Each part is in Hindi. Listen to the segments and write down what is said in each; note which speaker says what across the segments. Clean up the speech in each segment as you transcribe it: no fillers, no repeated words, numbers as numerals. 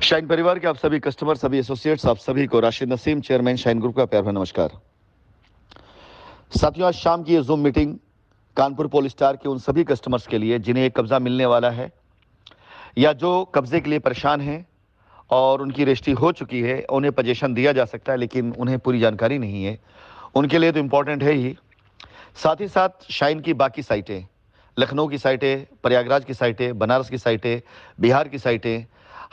Speaker 1: शाइन परिवार के आप सभी कस्टमर, सभी एसोसिएट्स, आप सभी को Rashid Naseem, chairman shine group का प्यार भरा नमस्कार। साथियों, आज शाम की ये जूम मीटिंग कानपुर पोलिस्टार के उन सभी कस्टमर्स के लिए जिन्हें एक कब्जा मिलने वाला है या जो कब्जे के लिए परेशान हैं और उनकी रजिस्ट्री हो चुकी है, उन्हें पोजीशन दिया जा सकता है लेकिन उन्हें पूरी जानकारी नहीं है, उनके लिए तो इम्पोर्टेंट है ही। साथ ही साथ शाइन की बाकी साइटें, लखनऊ की साइटें, प्रयागराज की साइटें, बनारस की साइटें, बिहार की साइटें,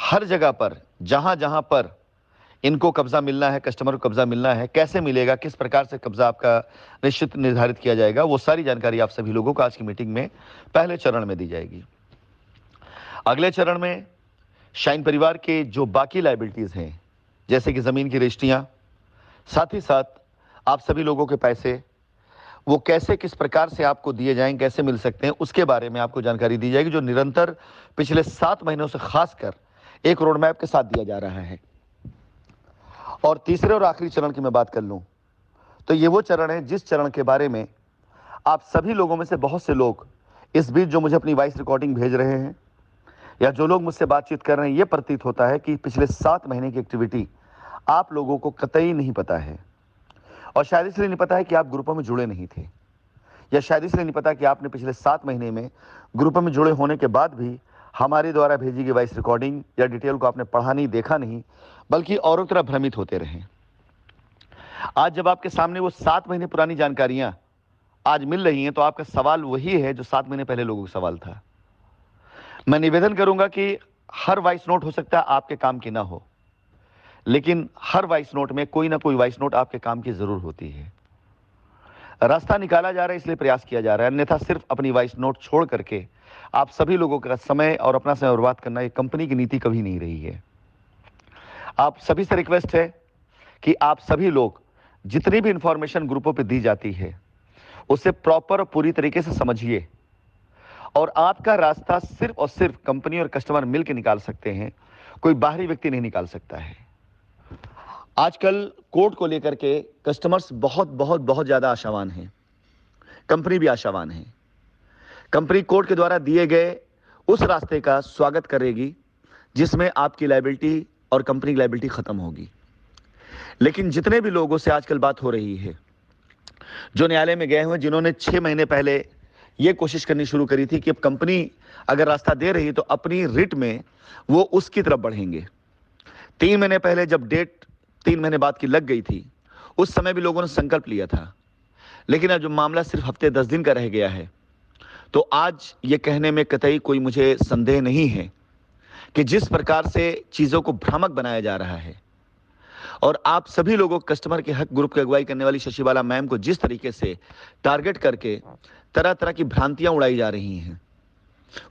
Speaker 1: हर जगह पर जहां जहां पर इनको कब्जा मिलना है, कस्टमर को कब्जा मिलना है, कैसे मिलेगा, किस प्रकार से कब्जा आपका निश्चित निर्धारित किया जाएगा, वो सारी जानकारी आप सभी लोगों को आज की मीटिंग में पहले चरण में दी जाएगी। अगले चरण में शाइन परिवार के जो बाकी लायबिलिटीज हैं, जैसे कि जमीन की रजिस्ट्रियां, साथ ही साथ आप सभी लोगों के पैसे, वो कैसे किस प्रकार से आपको दिए जाएंगे, कैसे मिल सकते हैं, उसके बारे में आपको जानकारी दी जाएगी, जो निरंतर पिछले 7 महीनों से खासकर एक रोड मैप के साथ दिया जा रहा है। और तीसरे और आखिरी चरण की मैं बात कर लूं तो ये वो चरण है जिस चरण के बारे में आप सभी लोगों में से बहुत से लोग इस बीच जो मुझे अपनी वॉइस रिकॉर्डिंग भेज रहे हैं या जो लोग मुझसे बातचीत कर रहे हैं, ये प्रतीत होता है कि पिछले 7 महीने की एक्टिविटी आप लोगों को कतई नहीं पता है। और शायद इसलिए नहीं पता है कि आप ग्रुपों में जुड़े नहीं थे, या शायद इसलिए नहीं पता कि आपने पिछले 7 महीने में ग्रुपों में जुड़े होने के बाद भी हमारे द्वारा भेजी गई वॉइस रिकॉर्डिंग या डिटेल को आपने पढ़ा नहीं, देखा नहीं, बल्कि औरों की तरह भ्रमित होते रहे। आज जब आपके सामने वो 7 महीने पुरानी जानकारियां आज मिल रही हैं, तो आपका सवाल वही है जो 7 महीने पहले लोगों का सवाल था। मैं निवेदन करूंगा कि हर वॉइस नोट हो सकता है आपके काम की ना हो, लेकिन हर वॉइस नोट में कोई ना कोई वॉइस नोट आपके काम की जरूर होती है। रास्ता निकाला जा रहा है इसलिए प्रयास किया जा रहा है, अन्यथा सिर्फ अपनी वॉइस नोट छोड़ करके आप सभी लोगों का समय और अपना समय बर्बाद करना ये कंपनी की नीति कभी नहीं रही है। आप सभी से रिक्वेस्ट है कि आप सभी लोग जितनी भी इंफॉर्मेशन ग्रुपों पे दी जाती है उसे प्रॉपर और पूरी तरीके से समझिए, और आपका रास्ता सिर्फ और सिर्फ कंपनी और कस्टमर मिलकर निकाल सकते हैं, कोई बाहरी व्यक्ति नहीं निकाल सकता है। आजकल कोर्ट को लेकर के कस्टमर्स बहुत बहुत बहुत ज्यादा आशावान हैं, कंपनी भी आशावान है। कंपनी कोर्ट के द्वारा दिए गए उस रास्ते का स्वागत करेगी जिसमें आपकी लायबिलिटी और कंपनी की लायबिलिटी खत्म होगी। लेकिन जितने भी लोगों से आजकल बात हो रही है, जो न्यायालय में गए हुए, जिन्होंने 6 महीने पहले यह कोशिश करनी शुरू करी थी कि अब कंपनी अगर रास्ता दे रही है तो अपनी रिट में वो उसकी तरफ बढ़ेंगे। 3 महीने पहले जब डेट 3 महीने बाद की लग गई थी, उस समय भी लोगों ने संकल्प लिया था, लेकिन अब जो मामला सिर्फ हफ्ते 10 दिन का रह गया है, तो आज ये कहने में कतई कोई मुझे संदेह नहीं है कि जिस प्रकार से चीजों को भ्रामक बनाया जा रहा है और आप सभी लोगों कस्टमर के हक ग्रुप की अगुवाई करने वाली शशिबाला मैम को जिस तरीके से टारगेट करके तरह तरह की भ्रांतियां उड़ाई जा रही हैं,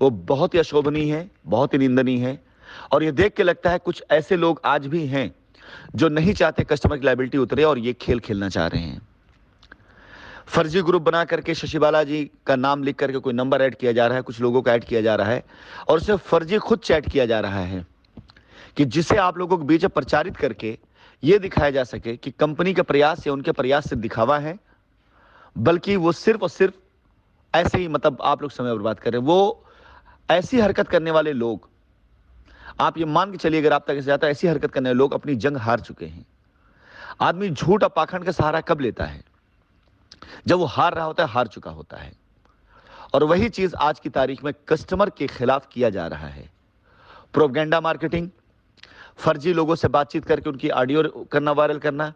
Speaker 1: वो बहुत ही अशोभनीय है, बहुत ही निंदनीय है। और ये देख के लगता है कुछ ऐसे लोग आज भी हैं जो नहीं चाहते कस्टमर की लायबिलिटी उतरे और ये खेल खेलना चाह रहे हैं। फर्जी ग्रुप बना करके शशिबाला जी का नाम लिख करके कोई नंबर ऐड किया जा रहा है, कुछ लोगों का ऐड किया जा रहा है और उसे फर्जी खुद चैट किया जा रहा है कि जिसे आप लोगों के बीच प्रचारित करके यह दिखाया जा सके कि कंपनी का प्रयास या उनके प्रयास से दिखावा है, बल्कि वो सिर्फ और सिर्फ ऐसे ही मतलब आप लोग समय बर्बाद कर रहे हैं। वो ऐसी हरकत करने वाले लोग, आप ये मान के चलिए अगर आप तक जाता है, ऐसी हरकत करने वाले लोग अपनी जंग हार चुके हैं। आदमी झूठ और पाखंड का सहारा कब लेता है? जब वो हार रहा होता है, हार चुका होता है। और वही चीज आज की तारीख में कस्टमर के खिलाफ किया जा रहा है। प्रोपेगेंडा मार्केटिंग, फर्जी लोगों से बातचीत करके उनकी ऑडियो करना, वायरल करना,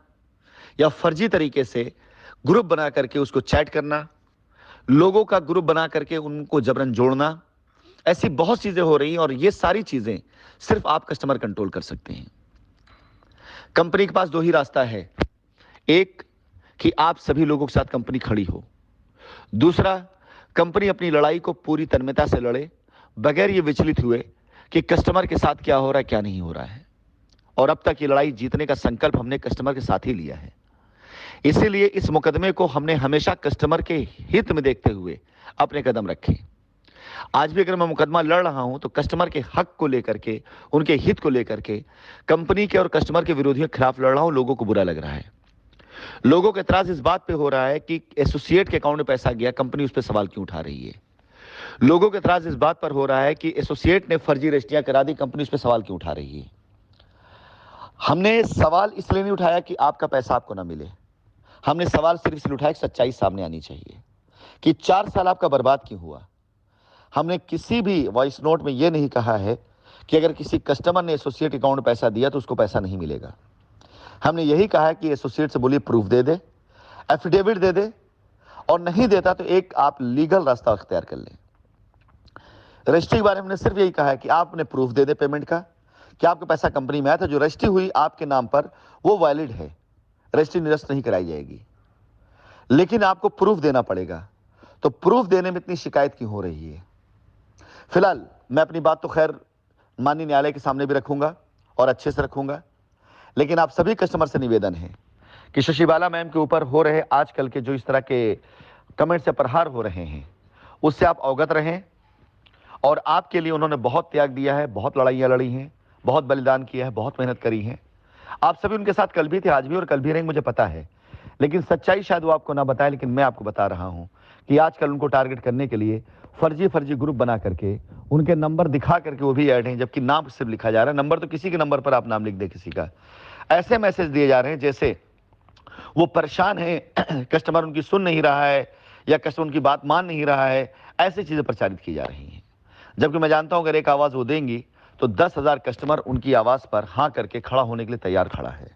Speaker 1: या फर्जी तरीके से ग्रुप बना करके उसको चैट करना, लोगों का ग्रुप बना करके उनको जबरन जोड़ना, ऐसी बहुत चीजें हो रही हैं। और ये सारी चीजें सिर्फ आप कस्टमर कंट्रोल कर सकते हैं। कंपनी के पास 2 ही रास्ता है, एक कि आप सभी लोगों के साथ कंपनी खड़ी हो, दूसरा कंपनी अपनी लड़ाई को पूरी तन्मयता से लड़े, बगैर ये विचलित हुए कि कस्टमर के साथ क्या हो रहा है, क्या नहीं हो रहा है। और अब तक ये लड़ाई जीतने का संकल्प हमने कस्टमर के साथ ही लिया है। इसीलिए इस मुकदमे को हमने हमेशा कस्टमर के हित में देखते हुए अपने कदम रखे। आज भी अगर मैं मुकदमा लड़ रहा हूं तो कस्टमर के हक को लेकर के, उनके हित को लेकर के, कंपनी के और कस्टमर के विरोधियों के खिलाफ लड़ रहा हूं। लोगों को बुरा लग रहा है, लोगों का एतराज इस बात पे हो रहा है कि एसोसिएट के अकाउंट में पैसा गया, कंपनी उस पर सवाल क्यों उठा रही है। लोगों का एतराज इस बात पर हो रहा है कि एसोसिएट ने फर्जी रजिस्ट्रियां करा दी, कंपनी उस पर सवाल क्यों उठा रही है। हमने सवाल इसलिए नहीं उठाया कि आपका पैसा आपको ना मिले। हमने सवाल सिर्फ इसलिए उठाया कि सच्चाई सामने आनी चाहिए कि 4 साल आपका बर्बाद क्यों हुआ। हमने किसी भी वॉइस नोट में यह नहीं कहा है कि अगर किसी कस्टमर ने एसोसिएट अकाउंट में पैसा दिया तो उसको पैसा नहीं मिलेगा। हमने यही कहा है कि एसोसिएट से बोलिए प्रूफ दे दे, एफिडेविट दे दे, और नहीं देता तो एक आप लीगल रास्ता अख्तियार कर लें। रजिस्ट्री के बारे में हमने सिर्फ यही कहा है कि आपने प्रूफ दे दे पेमेंट का कि आपका पैसा कंपनी में आया था, जो रजिस्ट्री हुई आपके नाम पर वो वैलिड है, रजिस्ट्री निरस्त नहीं कराई जाएगी, लेकिन आपको प्रूफ देना पड़ेगा। तो प्रूफ देने में इतनी शिकायत क्यों हो रही है? फिलहाल मैं अपनी बात तो खैर माननीय न्यायालय के सामने भी रखूंगा और अच्छे से रखूंगा, लेकिन आप सभी कस्टमर से निवेदन है कि शशिबाला मैम के ऊपर हो रहे आजकल के जो इस तरह के कमेंट से प्रहार हो रहे हैं उससे आप अवगत रहें। और आपके लिए उन्होंने बहुत त्याग दिया है, बहुत लड़ाइयाँ लड़ी हैं, बहुत बलिदान किया है, बहुत मेहनत करी है। आप सभी उनके साथ कल भी थे, आज भी, और कल भी रहेंगे, मुझे पता है। लेकिन सच्चाई शायद वो आपको ना बताए, लेकिन मैं आपको बता रहा हूं कि आजकल उनको टारगेट करने के लिए फर्जी ग्रुप बना करके उनके नंबर दिखा करके वो भी ऐड हैं, जबकि नाम सिर्फ लिखा जा रहा है। नंबर तो किसी के नंबर पर आप नाम लिख दे किसी का। ऐसे मैसेज दिए जा रहे हैं जैसे वो परेशान है, कस्टमर उनकी सुन नहीं रहा है या कस्टमर उनकी बात मान नहीं रहा है। ऐसी चीजें प्रचारित की जा रही हैं, जबकि मैं जानता हूं अगर एक आवाज वो देंगी तो 10,000 कस्टमर उनकी आवाज पर हां करके खड़ा होने के लिए तैयार खड़ा है।